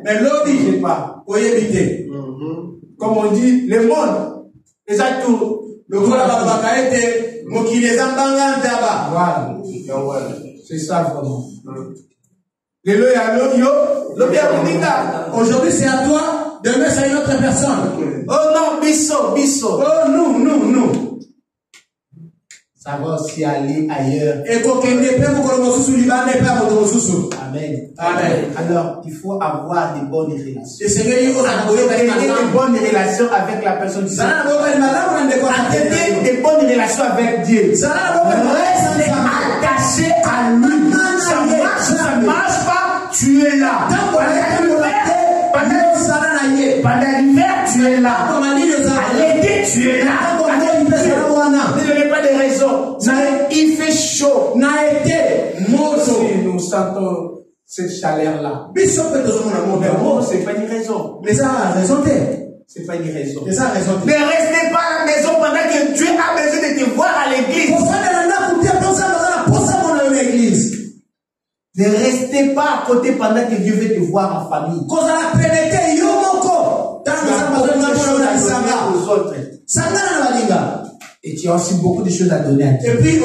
Mais l'autre dit, je sais pas. Comme on dit, le monde, les acteurs, le voilà. C'est ça vraiment. Aujourd'hui c'est à toi, demain c'est à une autre personne. Oh non, bisso. Oh non. Ça va aussi aller ailleurs. Amen. Alors, il faut avoir des bonnes relations. Des bonnes relations avec la personne du Seigneur. Des bonnes relations avec Dieu. Reste attaché à lui. Ça marche pas, tu es là. Pendant l'hiver, tu es là. À l'été, tu es là. Ne donnez pas de raison. Il fait chaud. Nous sentons cette chaleur-là. Mais bon, c'est pas une raison. C'est pas une raison. Ne restez pas à la maison pendant que Dieu a besoin de te voir à l'église. Ne restez pas à côté pendant que Dieu veut te voir en famille. Aux autres. Et tu as aussi beaucoup de choses à donner à Dieu. Et puis,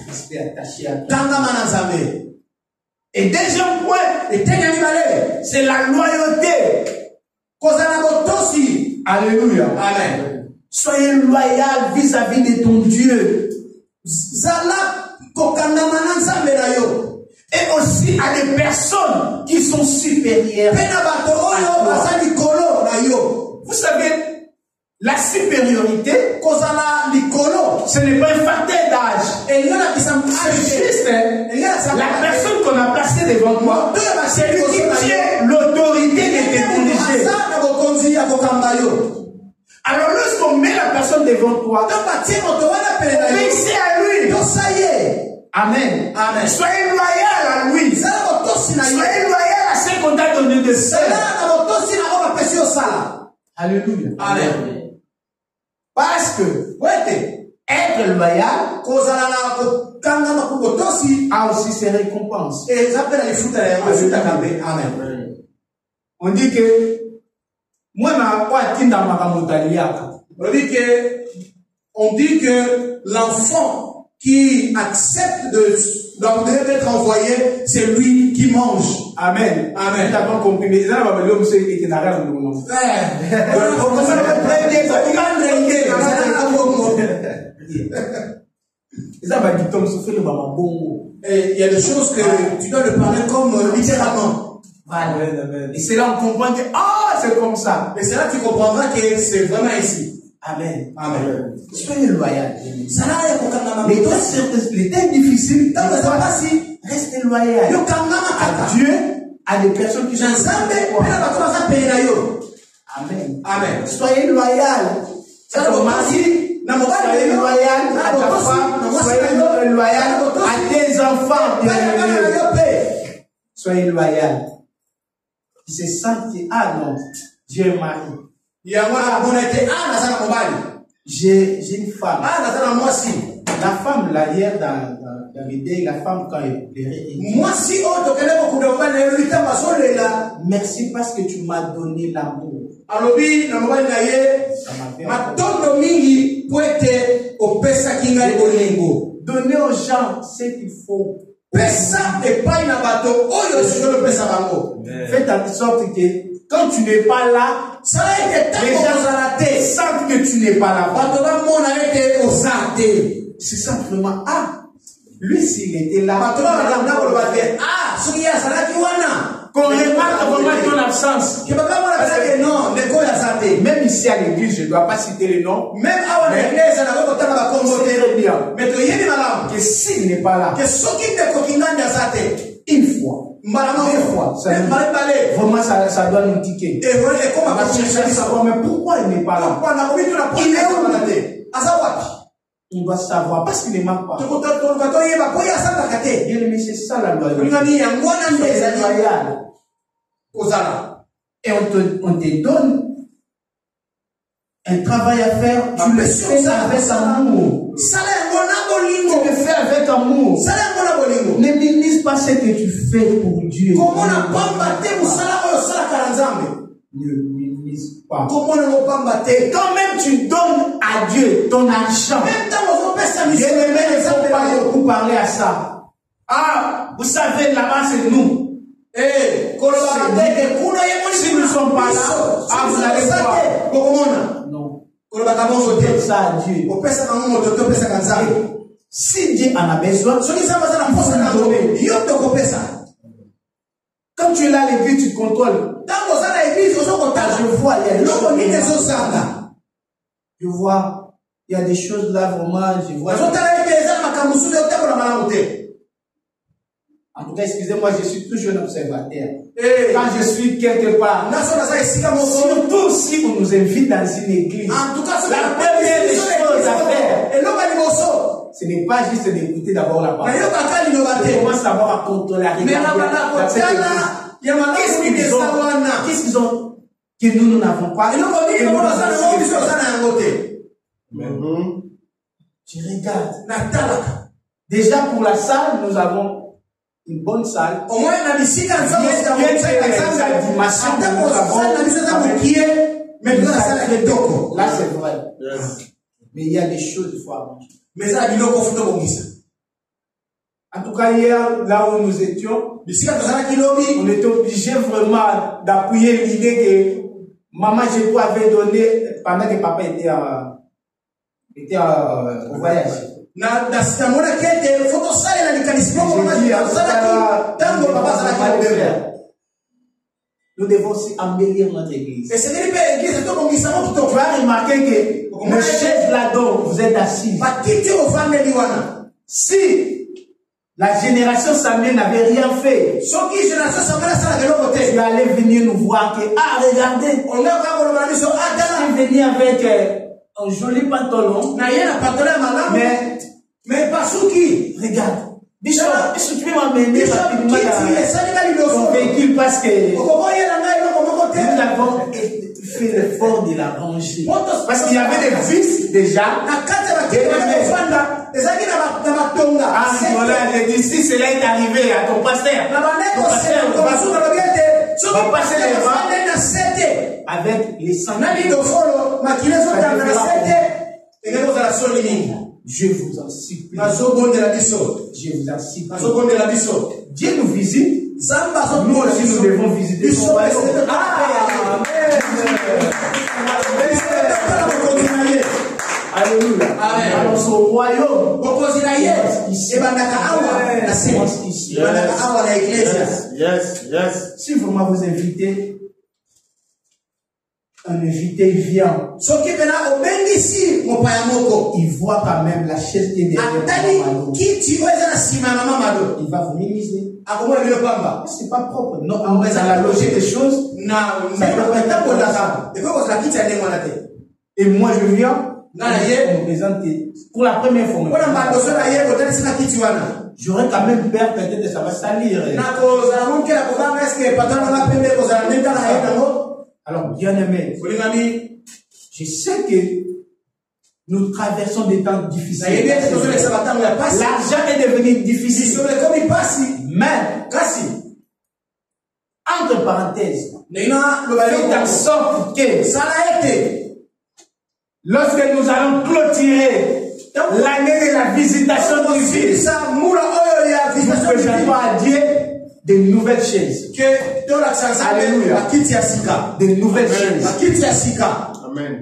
restez attaché à toi. Et deuxième point, c'est la loyauté. Alléluia. Amen. Soyez loyal vis-à-vis de ton Dieu. Et aussi à des personnes qui sont supérieures. Vous savez, la supériorité, ce n'est pas un facteur d'âge. C'est juste la personne qu'on a placée devant toi, c'est lui qui tient l'autorité de te diriger. Alors lorsqu'on met la personne devant toi, obéissez à lui. Amen. Amen. Soyez loyal à lui. Soyez loyal à ce qu'on t'a donné de faire. Alléluia. Amen. Parce que être loyal a aussi ses récompenses. Amen. On dit que on dit que l'enfant qui accepte d'être envoyé, c'est lui qui mange. Amen. Amen. T'as compris, mais ça va me dire, monsieur, qui n'a rien de nous. Il y a des choses que tu dois le parler comme littéralement. Amen. Et c'est là qu'on comprend que, c'est comme ça. Et c'est là que tu comprendras que c'est vraiment ici. Amen. Amen. Soyez loyal. Les temps difficiles, restez loyal à Dieu, à des personnes qui sont Amen. Amen. Soyez loyal. Soyez loyal à ta femme. Soyez loyal à tes enfants. Soyez loyal. C'est ça qui non, j'ai un mari. J'ai une femme. La femme, l'arrière dans l'idée, la femme quand elle pleurait. Merci parce que tu m'as donné l'amour. Donner aux gens ce qu'il faut. Faites en sorte que quand tu n'es pas là, les gens savent que tu n'es pas là. C'est simplement, lui s'il était là, qu'on remarque vraiment ton absence. Même ici à l'église, je ne dois pas citer les noms. Même à l'église, que s'il n'est pas là, une fois, vraiment ça donne un ticket. Mais pourquoi il n'est pas là? Il est où? On doit savoir parce qu'il ne manque pas. Bien aimé, c'est ça la loyauté. Et on te donne un travail à faire, tu le fais avec amour. Tu le fais avec amour. Ne minimise pas ce que tu fais pour Dieu. Ne minimise pas. Quand même tu donnes à Dieu ton argent. Je ne vais pas beaucoup parler à ça. Vous savez, là-bas c'est nous. Si nous ne sommes pas là, vous allez voir. Non. C'est ça à Dieu. Si Dieu en a besoin, quand tu es là à l'église, tu contrôles. Je vois, il y a des choses. Je vois, il y a des choses là vraiment, je vois. En tout cas, excusez-moi, je suis toujours un observateur. Quand je suis quelque part, surtout si on nous invite dans une église, la première des choses à faire, ce n'est pas juste d'écouter d'abord la parole. On commence d'abord à contrôler, à regarder. Qu'est-ce qu'ils ont que nous n'avons pas? Je regarde. Déjà pour la salle, nous avons une bonne salle. Au moins, là c'est vrai. Mais il y a des choses il faut arranger. En tout cas, hier, là où nous étions, on était obligé vraiment d'appuyer l'idée que maman Jésus avait donné pendant que papa était au voyage. Nous devons aussi embellir notre église. Tu vas remarquer que le chef là-dedans, vous êtes assis. Si la génération Samuel n'avait rien fait, tu allais venir nous voir que, ah, regardez, tu venir avec un joli pantalon, mais pas sous qui, regarde. Est-ce que tu peux m'amener rapidement ton véhicule parce que nous avons fait l'effort de la ranger. Parce qu'il y avait des fils déjà. J'ai dit, si cela est arrivé à ton pasteur, on va passer les vents avec les sangs. Je vous en supplie. Je vous en supplie. Dieu nous visite. Nous aussi nous devons visiter son royaume. Alléluia. Alors son royaume ici. Yes. Si vraiment vous invitez, un invité vient. Il voit quand même la chaise qui est derrière. Il va vous minimiser. C'est pas propre. Non, dans la logique des choses. Et moi je viens. On me présente pour la première fois. J'aurais quand même peur peut-être que ça va salir. Alors, bien aimé, je sais que nous traversons des temps difficiles. L'argent est devenu difficile. Mais, entre parenthèses, faites en sorte que lorsque nous allons clôturer l'année de la visitation du Fils, nous présentons à Dieu de nouvelles chaises. Alléluia. De nouvelles chaises. Amen.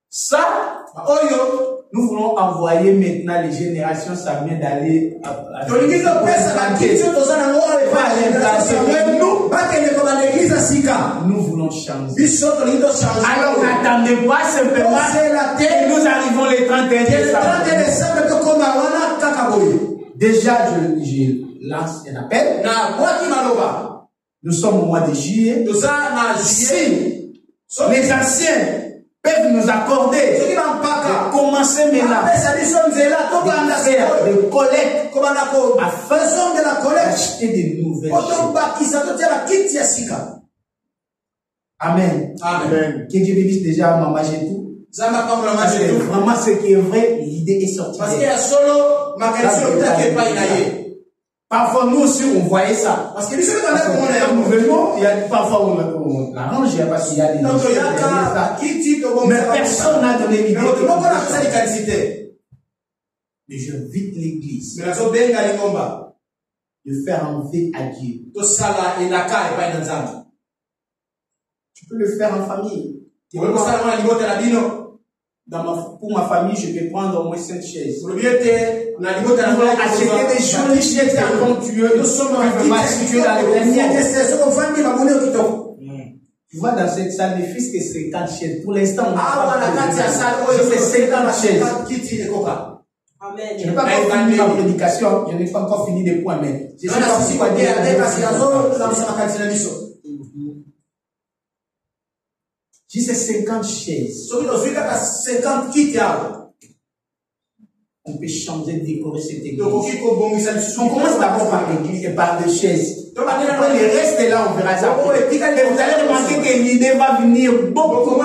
Ça, nous voulons envoyer maintenant les générations Samuel d'aller à nous voulons changer. Alors n'attendez pas simplement que nous arrivons le 31 décembre. Déjà, je lance un appel. Nous sommes au mois de juillet. Si les anciens peuvent nous accorder de commencer maintenant à faire des collectes afin d'acheter des nouvelles choses. Amen. Que Dieu bénisse déjà Maman Jetou. Vraiment ce qui est vrai, l'idée est sortie. Parfois nous aussi on voyait ça. Parce que nous venons, il y a parfois on l'arrange, parce qu'il y a des mais personne n'a donné l'idée. Mais j'invite l'église de faire envie à Dieu. Tu peux le faire en famille. Pour ma famille, je vais prendre au moins 5 chaises. Acheter des jolies chaises talentueuses. Nous sommes situés dans les derniers. Tu vois, dans cette salle, les fils, c'est 50 chaises. Pour l'instant, on a fait 50 chaises. Je n'ai pas encore fini ma prédication. Je n'ai pas encore fini des points, mais je sais pas pourquoi dire. Si c'est 50 chaises, on peut changer, décorer cette église. On commence d'abord par l'église et par les chaises. Après, le reste là, on verra ça. Et vous allez remarquer que l'idée va venir beaucoup.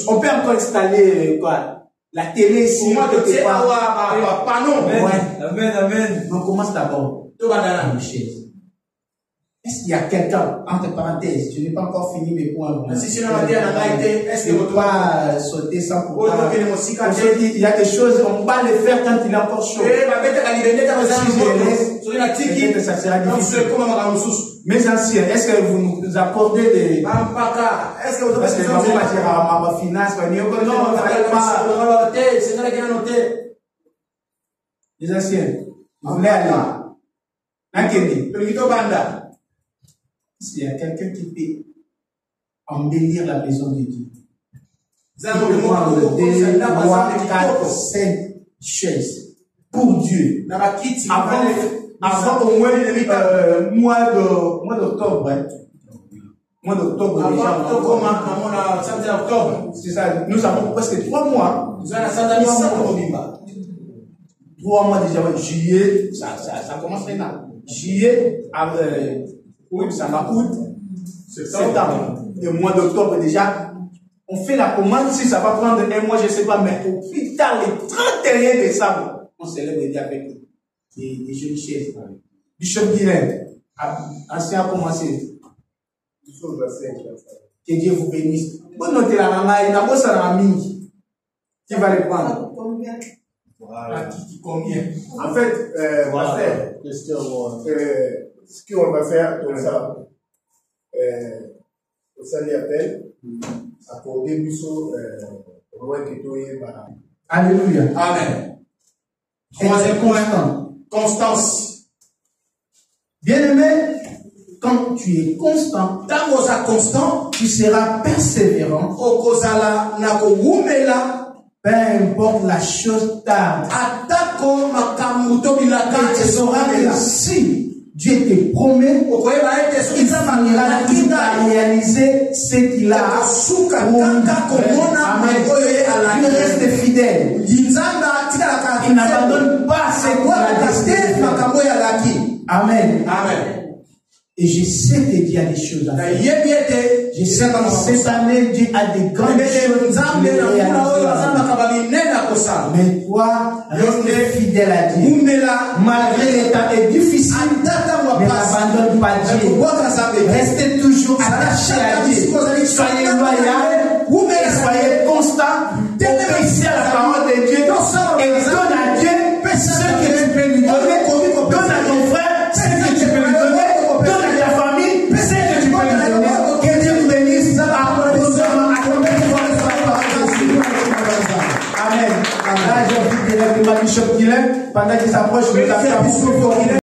On peut encore installer quoi? La télé ici. Amen. On commence d'abord par les chaises. Est-ce qu'il y a quelqu'un, entre parenthèses, je n'ai pas encore fini mes points. Est-ce que ne pas sauter sans pourquoi? Il y a des choses, on va les faire quand il est encore chaud. Peut-être ça sera difficile. Mes anciens, est-ce que vous nous accordez des... Est-ce que vous avez finance? Les anciens. Ils voulaient aller. S'il y a quelqu'un qui peut embellir la maison de Dieu, il peut prendre 2, 3, 4, 5 chaises pour Dieu. Avant au moins mois d'octobre. Mois d'octobre déjà. C'est ça. Nous avons presque 3 mois. 3 mois déjà. Juillet, ça commence maintenant. Juillet, ça va août, septembre. Et mois d'octobre déjà. On fait la commande, si ça va prendre 1 mois, je ne sais pas, mais au plus tard, le 31 décembre, on célèbre déjà avec des jeunes chefs. Bishop Guilain, ancien a commencé. Que Dieu vous bénisse. Bonne note la maman, il a beau ça la mine. Qui va le prendre? Voilà. Combien? En fait, ce qu'on va faire comme ça, ça lui appelle. Alléluia. Amen. Troisième point, constance. Bien-aimé, quand tu es constant, tu seras persévérant. Peu importe la chose tarde. Tu sauras que si Dieu te promet, il va réaliser ce qu'il a promis. Il reste fidèle. Il n'abandonne pas ce qu'il a décidé. Amen. Amen. Et je sais que Dieu a des choses à faire. Je sais que cette année, Dieu a des grandes choses à réaliser. Mais toi, reste fidèle à Dieu. Malgré les temps difficiles, n'abandonne pas Dieu. Restez toujours attaché à Dieu. Soyez loyal et soyez constant. Obéissez à la parole de Dieu. Et donne à Dieu ce que tu peux lui donner. Donne à ton frère ce que tu peux lui donner. Donne à ta famille ce que tu peux lui donner. Que Dieu vous bénisse. Amen. Là, j'ai envie de lèver ma Bishop Guilain. Pendant qu'il s'approche, je vais taper à beaucoup.